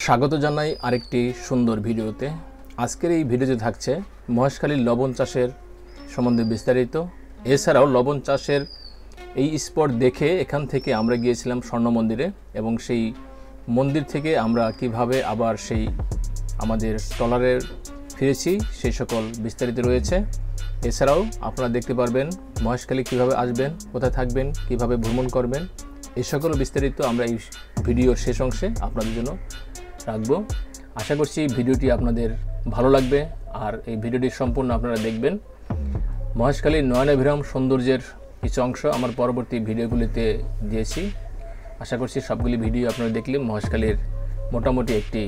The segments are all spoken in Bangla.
স্বাগত জানাই আরেকটি সুন্দর ভিডিওতে। আজকের এই ভিডিওতে থাকছে মহেশখালীর লবণ চাষের সম্বন্ধে বিস্তারিত। এছাড়াও লবণ চাষের এই স্পট দেখে এখান থেকে আমরা গিয়েছিলাম স্বর্ণ মন্দিরে এবং সেই মন্দির থেকে আমরা কিভাবে আবার সেই আমাদের ট্রলারে ফিরেছি সেই সকল বিস্তারিত রয়েছে। এছাড়াও আপনারা দেখতে পারবেন মহেশখালী কিভাবে আসবেন, কোথায় থাকবেন, কিভাবে ভ্রমণ করবেন, এই সকল বিস্তারিত আমরা এই ভিডিওর শেষ অংশে আপনাদের জন্য রাখবো। আশা করছি ভিডিওটি আপনাদের ভালো লাগবে আর এই ভিডিওটি সম্পূর্ণ আপনারা দেখবেন। মহেশখালীর নয়নাভিরাম সৌন্দর্যের কিছু অংশ আমার পরবর্তী ভিডিওগুলিতে দিয়েছি। আশা করছি সবগুলি ভিডিও আপনারা দেখলে মহেশখালীর মোটামুটি একটি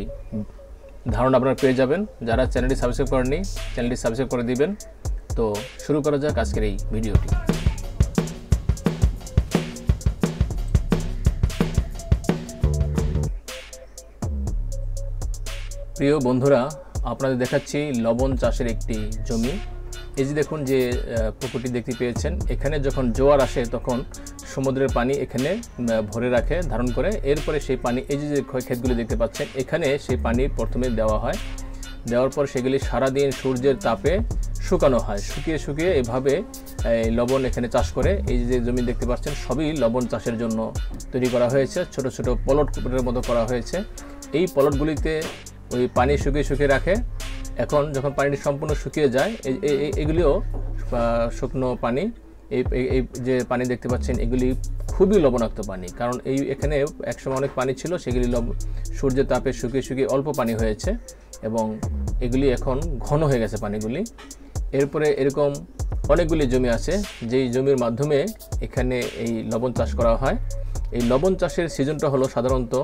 ধারণা আপনারা পেয়ে যাবেন। যারা চ্যানেলটি সাবস্ক্রাইব করেননি চ্যানেলটি সাবস্ক্রাইব করে দিবেন। তো শুরু করা যাক আজকের এই ভিডিওটি। প্রিয় বন্ধুরা, আপনাদের দেখাচ্ছি লবণ চাষের একটি জমি। এই যে দেখুন যে পুকুরটি দেখতে পেয়েছেন, এখানে যখন জোয়ার আসে তখন সমুদ্রের পানি এখানে ভরে রাখে, ধারণ করে। এরপরে সেই পানি, এই যে ক্ষেতগুলি দেখতে পাচ্ছেন, এখানে সেই পানি প্রথমে দেওয়া হয়। দেওয়ার পর সেগুলি সারাদিন সূর্যের তাপে শুকানো হয়। শুকিয়ে শুকিয়ে এভাবে লবণ এখানে চাষ করে। এই যে জমি দেখতে পাচ্ছেন সবই লবণ চাষের জন্য তৈরি করা হয়েছে। ছোট ছোট পলটের মতো করা হয়েছে। এই পলটগুলিতে ওই পানি শুকিয়ে রাখে। এখন যখন পানিটি সম্পূর্ণ শুকিয়ে যায়, এগুলিও শুকনো পানি। এই যে পানি দেখতে পাচ্ছেন এগুলি খুবই লবণাক্ত পানি, কারণ এখানে একসময় অনেক পানি ছিল, সেগুলি সূর্যের তাপে শুকিয়ে অল্প পানি হয়েছে এবং এগুলি এখন ঘন হয়ে গেছে পানিগুলি। এরপরে এরকম অনেকগুলি জমি আছে যেই জমির মাধ্যমে এখানে এই লবণ চাষ করা হয়। এই লবণ চাষের সিজনটা হলো সাধারণত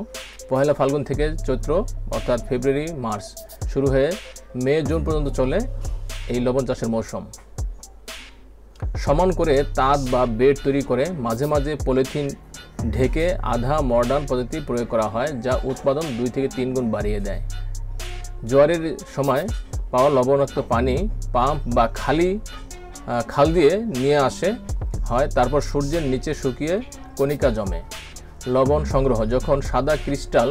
পহেলা ফাল্গুন থেকে চৈত্র, অর্থাৎ ফেব্রুয়ারি মার্চ শুরু হয়ে মে জুন পর্যন্ত চলে এই লবণ চাষের মৌসুম। সমান করে তাঁত বা বেড তৈরি করে মাঝে মাঝে পলিথিন ঢেকে আধা মডার্ন পদ্ধতি প্রয়োগ করা হয়, যা উৎপাদন 2 থেকে 3 গুণ বাড়িয়ে দেয়। জোয়ারের সময় পাওয়া লবণাক্ত পানি পাম্প বা খাল দিয়ে নিয়ে আসে হয়, তারপর সূর্যের নিচে শুকিয়ে কণিকা জমে। লবণ সংগ্রহ: যখন সাদা ক্রিস্টাল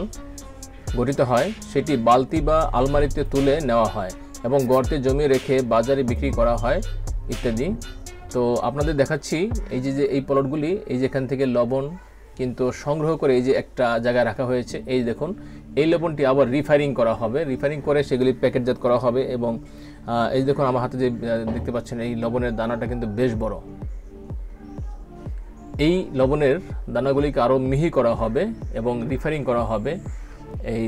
গঠিত হয় সেটি বালতি বা আলমারিতে তুলে নেওয়া হয় এবং গর্তে জমিয়ে রেখে বাজারে বিক্রি করা হয় ইত্যাদি। তো আপনাদের দেখাচ্ছি এই যে এই প্লটগুলি, এই যে এখান থেকে লবণ কিন্তু সংগ্রহ করে এই যে একটা জায়গায় রাখা হয়েছে। এই দেখুন, এই লবণটি আবার রিফাইনিং করা হবে, রিফাইনিং করে সেগুলি প্যাকেটজাত করা হবে। এবং এই দেখুন আমার হাতে যে দেখতে পাচ্ছেন এই লবণের দানাটা কিন্তু বেশ বড়। এই লবণের দানাগুলিকে আরও মিহি করা হবে এবং রিফাইনিং করা হবে, এই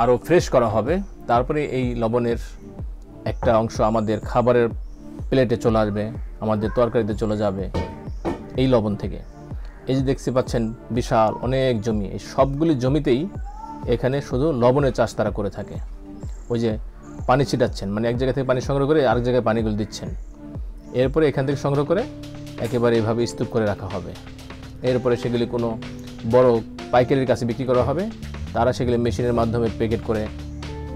আরও ফ্রেশ করা হবে। তারপরে এই লবণের একটা অংশ আমাদের খাবারের প্লেটে চলে আসবে, আমাদের তরকারিতে চলে যাবে এই লবণ থেকে। এই যে দেখতে পাচ্ছেন বিশাল অনেক জমি, এই সবগুলি জমিতেই এখানে শুধু লবণের চাষ তারা করে থাকে। ওই যে পানি ছিটাচ্ছেন, মানে এক জায়গা থেকে পানি সংগ্রহ করে আরেক জায়গায় পানিগুলো দিচ্ছেন। এরপরে এখান থেকে সংগ্রহ করে একেবারে এভাবে স্তূপ করে রাখা হবে। এরপরে সেগুলি কোনো বড় পাইকারির কাছে বিক্রি করা হবে, তারা সেগুলি মেশিনের মাধ্যমে প্যাকেট করে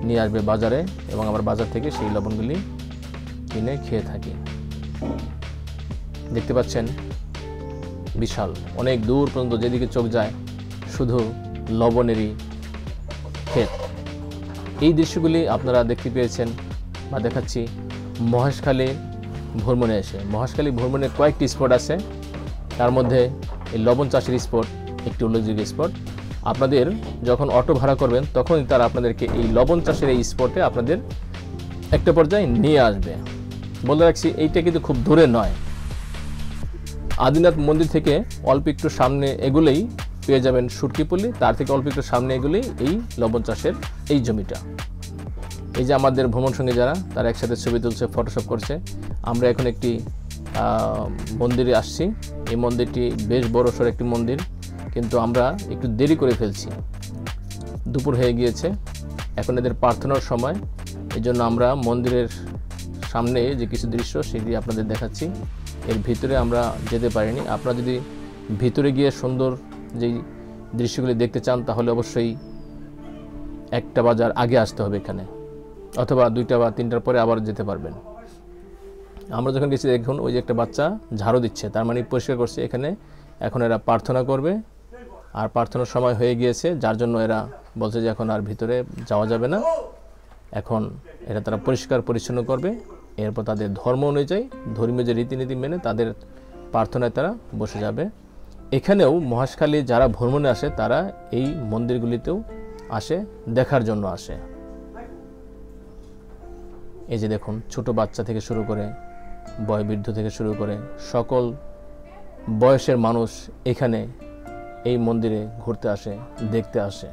নিয়ে আসবে বাজারে এবং আমরা বাজার থেকে সেই লবণগুলি কিনে খেয়ে থাকি। দেখতে পাচ্ছেন বিশাল অনেক দূর পর্যন্ত যেদিকে চোখ যায় শুধু লবণেরই ক্ষেত। এই দৃশ্যগুলি আপনারা দেখতে পেয়েছেন বা দেখাচ্ছি মহেশখালী ভ্রমণে এসে। মহেশখালী ভ্রমণে কয়েকটি স্পট আছে, তার মধ্যে এই লবণ চাষের স্পট একটি উল্লেখযোগ্য স্পট। আপনাদের যখন অটো ভাড়া করবেন তখনই তারা আপনাদেরকে এই লবণ চাষের এই স্পটে আপনাদের একটা পর্যায়ে নিয়ে আসবে। বলে রাখছি এইটা কিন্তু খুব দূরে নয়, আদিনাথ মন্দির থেকে অল্প একটু সামনে এগুলেই পেয়ে যাবেন সুটকিপল্লী, তার থেকে অল্প একটু সামনে এগুলেই এই লবণ চাষের এই জমিটা। এই যে আমাদের ভ্রমণ সঙ্গে যারা, তারা একসাথে ছবি তুলছে, ফটোশপ করছে। আমরা এখন একটি মন্দিরে আসছি। এই মন্দিরটি বেশ বড়সড় একটি মন্দির, কিন্তু আমরা একটু দেরি করে ফেলছি, দুপুর হয়ে গিয়েছে, এখন এদের প্রার্থনার সময়। এই জন্য আমরা মন্দিরের সামনে যে কিছু দৃশ্য সেগুলি আপনাদের দেখাচ্ছি। এর ভিতরে আমরা যেতে পারিনি। আপনারা যদি ভিতরে গিয়ে সুন্দর যেই দৃশ্যগুলি দেখতে চান তাহলে অবশ্যই 1টা বাজার আগে আসতে হবে এখানে, অথবা 2টা বা 3টার পরে আবার যেতে পারবেন। আমরা যখন গেছি দেখুন ওই যে একটা বাচ্চা ঝাড়ু দিচ্ছে, তার মানে পরিষ্কার করছে এখানে। এখন এরা প্রার্থনা করবে আর প্রার্থনার সময় হয়ে গিয়েছে, যার জন্য এরা বলছে যে এখন আর ভিতরে যাওয়া যাবে না, এখন এটা তারা পরিষ্কার পরিচ্ছন্ন করবে, এরপর তাদের ধর্ম অনুযায়ী ধর্মীয় যে রীতিনীতি মেনে তাদের প্রার্থনায় তারা বসে যাবে। এখানেও মহেশখালী যারা ভ্রমণে আসে তারা এই মন্দিরগুলিতেও আসে, দেখার জন্য আসে। এই যে দেখুন, ছোট বাচ্চা থেকে শুরু করে বয়োবৃদ্ধ থেকে শুরু করে সকল বয়সের মানুষ এখানে এই মন্দিরে ঘুরতে আসে, দেখতে আসে।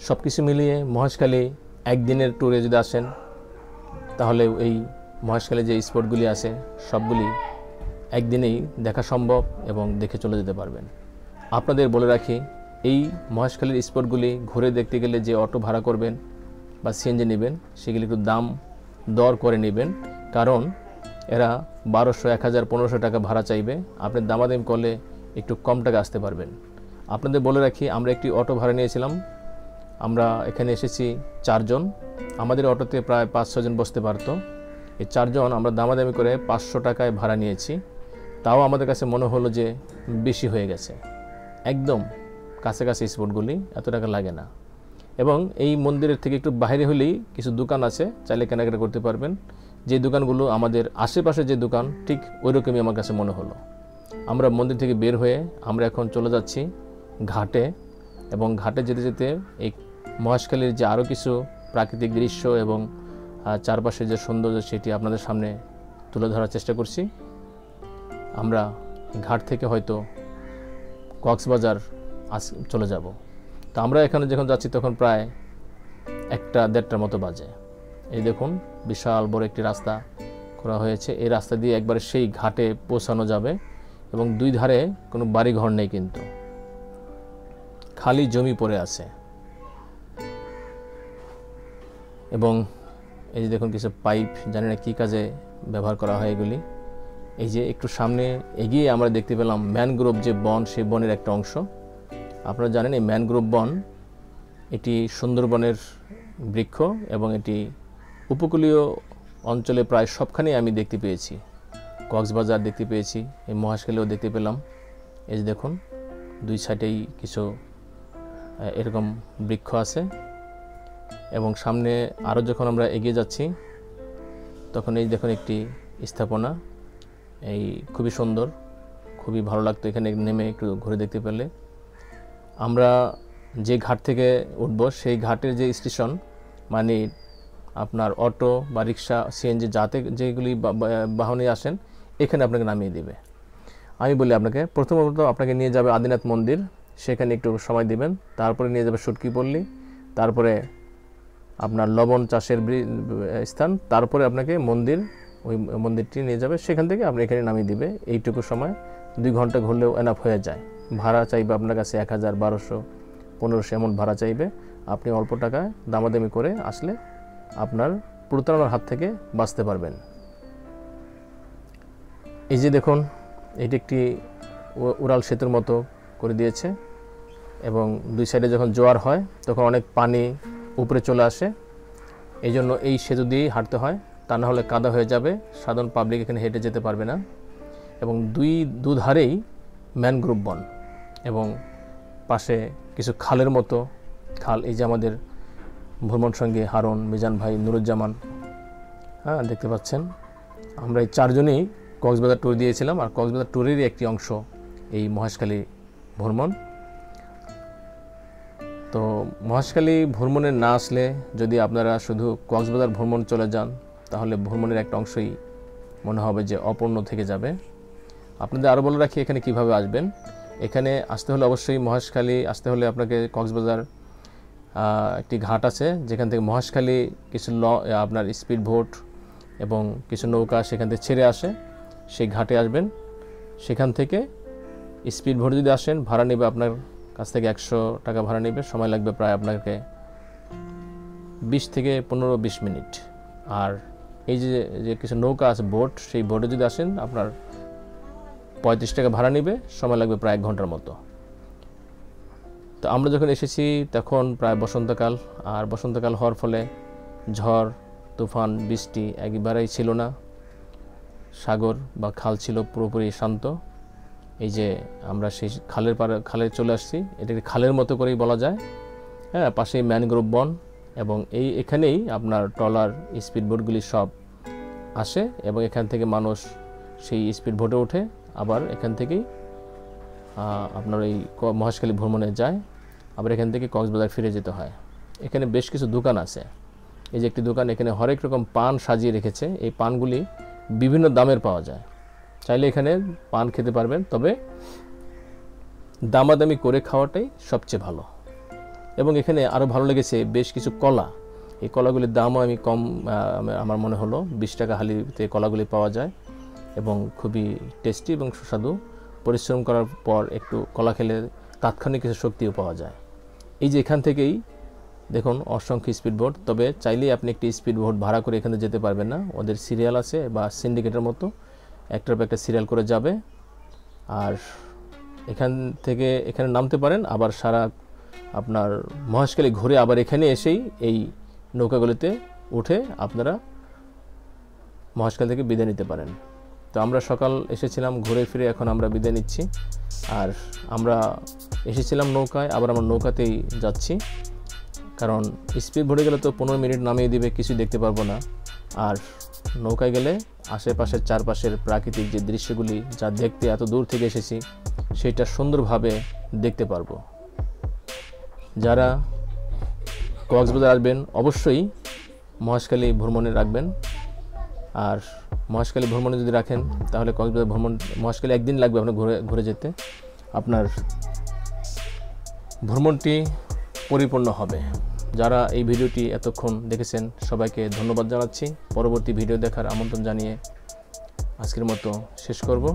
সব কিছু মিলিয়ে মহেশখালী একদিনের ট্যুরে যদি আসেন তাহলে এই মহেশখালী যে স্পটগুলি আছে সবগুলি একদিনেই দেখা সম্ভব এবং দেখে চলে যেতে পারবেন। আপনাদের বলে রাখি, এই মহেশখালীর স্পটগুলি ঘুরে দেখতে গেলে যে অটো ভাড়া করবেন বা সিএনজি নেবেন সেগুলি একটু দাম দর করে নেবেন, কারণ এরা 1200, 1000, 1500 টাকা ভাড়া চাইবে। আপনি দামাদামি করলে একটু কম টাকা আসতে পারবেন। আপনাদের বলে রাখি, আমরা একটি অটো ভাড়া নিয়েছিলাম। আমরা এখানে এসেছি 4 জন, আমাদের অটোতে প্রায় 5-6 জন বসতে পারতো। এই 4 জন আমরা দামাদামি করে 500 টাকায় ভাড়া নিয়েছি। তাও আমাদের কাছে মনে হলো যে বেশি হয়ে গেছে। একদম কাছাকাছি স্পটগুলি, এত টাকা লাগে না। এবং এই মন্দিরের থেকে একটু বাইরে হলেই কিছু দোকান আছে, চাইলে কেনাকাটা করতে পারবেন। যে দোকানগুলো আমাদের আশেপাশে যে দোকান ঠিক ওই রকমই আমার কাছে মনে হলো। আমরা মন্দির থেকে বের হয়ে আমরা এখন চলে যাচ্ছি ঘাটে, এবং ঘাটে যেতে যেতে এই মহেশখালীর যে আরও কিছু প্রাকৃতিক দৃশ্য এবং চারপাশে যে সৌন্দর্য সেটি আপনাদের সামনে তুলে ধরার চেষ্টা করছি। আমরা ঘাট থেকে হয়তো কক্সবাজার চলে যাব। তো আমরা এখানে যখন যাচ্ছি তখন প্রায় 1-1:30টার মতো বাজে। এই দেখুন, বিশাল বড় একটি রাস্তা করা হয়েছে। এই রাস্তা দিয়ে একবারে সেই ঘাটে পৌঁছানো যাবে, এবং দুই ধারে কোনো বাড়ি ঘর নেই, কিন্তু খালি জমি পড়ে আছে। এবং এই যে দেখুন কিছু পাইপ, জানি না কী কাজে ব্যবহার করা হয় এগুলি। এই যে একটু সামনে এগিয়ে আমরা দেখতে পেলাম ম্যানগ্রোভ যে বন, সেই বনের একটা অংশ। আপনারা জানেন এই ম্যানগ্রোভ বন এটি সুন্দরবনের বৃক্ষ, এবং এটি উপকূলীয় অঞ্চলে প্রায় সবখানেই আমি দেখতে পেয়েছি। কক্সবাজার দেখতে পেয়েছি, এই মহেশখালীও দেখতে পেলাম। এই যে দেখুন দুই সাইডেই কিছু এরকম বৃক্ষ আছে। এবং সামনে আরও যখন আমরা এগিয়ে যাচ্ছি তখন এই দেখুন একটি স্থাপনা, এই খুবই সুন্দর, খুবই ভালো লাগতো এখানে নেমে একটু ঘুরে দেখতে পেলে। আমরা যে ঘাট থেকে উঠব সেই ঘাটের যে স্টেশন, মানে আপনার অটো বা রিক্সা, সিএনজি যাতে যেগুলি বাহনে আসেন এখানে আপনাকে নামিয়ে দেবে। আমি বলি আপনাকে, প্রথমত আপনাকে নিয়ে যাবে আদিনাথ মন্দির, সেখানে একটু সময় দিবেন। তারপরে নিয়ে যাবে সুটকি পল্লী, তারপরে আপনার লবণ চাষের স্থান, তারপরে আপনাকে মন্দির, ওই মন্দিরটি নিয়ে যাবে। সেখান থেকে আপনি এখানে নামিয়ে দিবে। এইটুকু সময় 2 ঘন্টা ঘুরলেও এনাফ হয়ে যায়। ভাড়া চাইবে আপনার কাছে 1000, 1200, 1500 এমন ভাড়া চাইবে। আপনি অল্প টাকায় দামাদামি করে আসলে আপনার প্রতারণার হাত থেকে বাঁচতে পারবেন। এই যে দেখুন, এটি একটি উড়াল সেতুর মতো করে দিয়েছে, এবং দুই সাইডে যখন জোয়ার হয় তখন অনেক পানি উপরে চলে আসে। এই জন্য এই সেতু দিয়েই হাঁটতে হয়, তা না হলে কাদা হয়ে যাবে, সাধারণ পাবলিক এখানে হেঁটে যেতে পারবে না। এবং দুধারেই ম্যানগ্রোভ বন, এবং পাশে কিছু খালের মতো খাল। এই যে আমাদের ভ্রমণ সঙ্গী হারুন, মিজান ভাই, নুরুজ্জামান, হ্যাঁ দেখতে পাচ্ছেন। আমরা এই 4 জনেই কক্সবাজার ট্যুর দিয়েছিলাম, আর কক্সবাজার ট্যুরেরই একটি অংশ এই মহেশখালী ভ্রমণ। তো মহেশখালী ভ্রমণে না আসলে, যদি আপনারা শুধু কক্সবাজার ভ্রমণ চলে যান, তাহলে ভ্রমণের একটা অংশই মনে হবে যে অপূর্ণ থেকে যাবে। আপনাদের আরও বলে রাখি এখানে কিভাবে আসবেন। এখানে আসতে হলে অবশ্যই মহেশখালী আসতে হলে আপনাকে কক্সবাজার একটি ঘাট আছে, যেখান থেকে মহেশখালী কিছু আপনার স্পিড বোট এবং কিছু নৌকা সেখান থেকে ছেড়ে আসে, সেই ঘাটে আসবেন। সেখান থেকে স্পিড বোট যদি আসেন, ভাড়া নেবে আপনার কাছ থেকে 100 টাকা ভাড়া নেবে। সময় লাগবে প্রায় আপনাকে 20 থেকে 15-20 মিনিট। আর এই যে কিছু নৌকা আছে, বোট, সেই বোটে যদি আসেন আপনার 35 টাকা ভাড়া নেবে, সময় লাগবে প্রায় 1 ঘন্টার মতো। তো আমরা যখন এসেছি তখন প্রায় বসন্তকাল, আর বসন্তকাল হওয়ার ফলে ঝড়, তুফান, বৃষ্টি একেবারেই ছিল না। সাগর বা খাল ছিল পুরোপুরি শান্ত। এই যে আমরা সেই খালে চলে আসছি, এটাকে খালের মতো করেই বলা যায়। হ্যাঁ, পাশেই ম্যানগ্রোভ বন এবং এখানেই আপনার ট্রলার স্পিড বোটগুলি সব আসে এবং এখান থেকে মানুষ সেই স্পিড বোটে ওঠে, আবার এখান থেকেই আপনার এই মহেশখালী ভ্রমণে যায়, আবার এখান থেকে কক্সবাজার ফিরে যেতে হয়। এখানে বেশ কিছু দোকান আছে। এই যে একটি দোকান, এখানে হরেক রকম পান সাজিয়ে রেখেছে। এই পানগুলি বিভিন্ন দামের পাওয়া যায়, চাইলে এখানে পান খেতে পারবেন, তবে দামাদামি করে খাওয়াটাই সবচেয়ে ভালো। এবং এখানে আরও ভালো লেগেছে বেশ কিছু কলা, এই কলাগুলির দামও আমি কম, আমার মনে হলো 20 টাকা হালিতে কলাগুলি পাওয়া যায় এবং খুবই টেস্টি এবং সুস্বাদু। পরিশ্রম করার পর একটু কলা খেলে তাৎক্ষণিক কিছু শক্তিও পাওয়া যায়। এই যে এখান থেকেই দেখুন অসংখ্য স্পিড বোট, তবে চাইলেই আপনি একটি স্পিড বোট ভাড়া করে এখানে যেতে পারবেন না, ওদের সিরিয়াল আছে বা সিন্ডিকেটের মতো একটার পর একটা সিরিয়াল করে যাবে। আর এখান থেকে এখানে নামতে পারেন, আবার সারা আপনার মহেশখালী ঘুরে আবার এখানে এসেই এই নৌকাগুলিতে উঠে আপনারা মহেশখালী থেকে বিদায় নিতে পারেন। তো আমরা সকাল এসেছিলাম, ঘুরে ফিরে এখন আমরা বিদায় নিচ্ছি। আর আমরা এসেছিলাম নৌকায়, আবার আমরা নৌকাতেই যাচ্ছি, কারণ স্পিড বোটে গেলে তো 15 মিনিট নামিয়ে দিবে, কিছুই দেখতে পারবো না। আর নৌকায় গেলে আশেপাশের চারপাশের প্রাকৃতিক যে দৃশ্যগুলি যা দেখতে এত দূর থেকে এসেছি সেটা সুন্দরভাবে দেখতে পারবো। যারা কক্সবাজার আসবেন অবশ্যই মহেশখালী ভ্রমণে রাখবেন। আর মহেশখালী ভ্রমণে যদি রাখেন তাহলে কক্সবাজার ভ্রমণ, মহেশখালী একদিন লাগবে আপনার ঘুরে যেতে, আপনার ভ্রমণটি পরিপূর্ণ হবে। যারা এই ভিডিওটি এতক্ষণ দেখেছেন সবাইকে ধন্যবাদ জানাচ্ছি। পরবর্তী ভিডিও দেখার আমন্ত্রণ জানিয়ে আজকের মতো শেষ করব।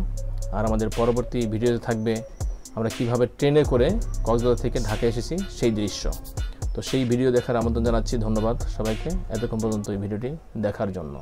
আর আমাদের পরবর্তী ভিডিওতে থাকবে আমরা কিভাবে ট্রেনে করে কক্সবাজার থেকে ঢাকা এসেছি সেই দৃশ্য। তো সেই ভিডিও দেখার আমন্ত্রণ জানাচ্ছি। ধন্যবাদ সবাইকে এতক্ষণ পর্যন্ত এই ভিডিওটি দেখার জন্য।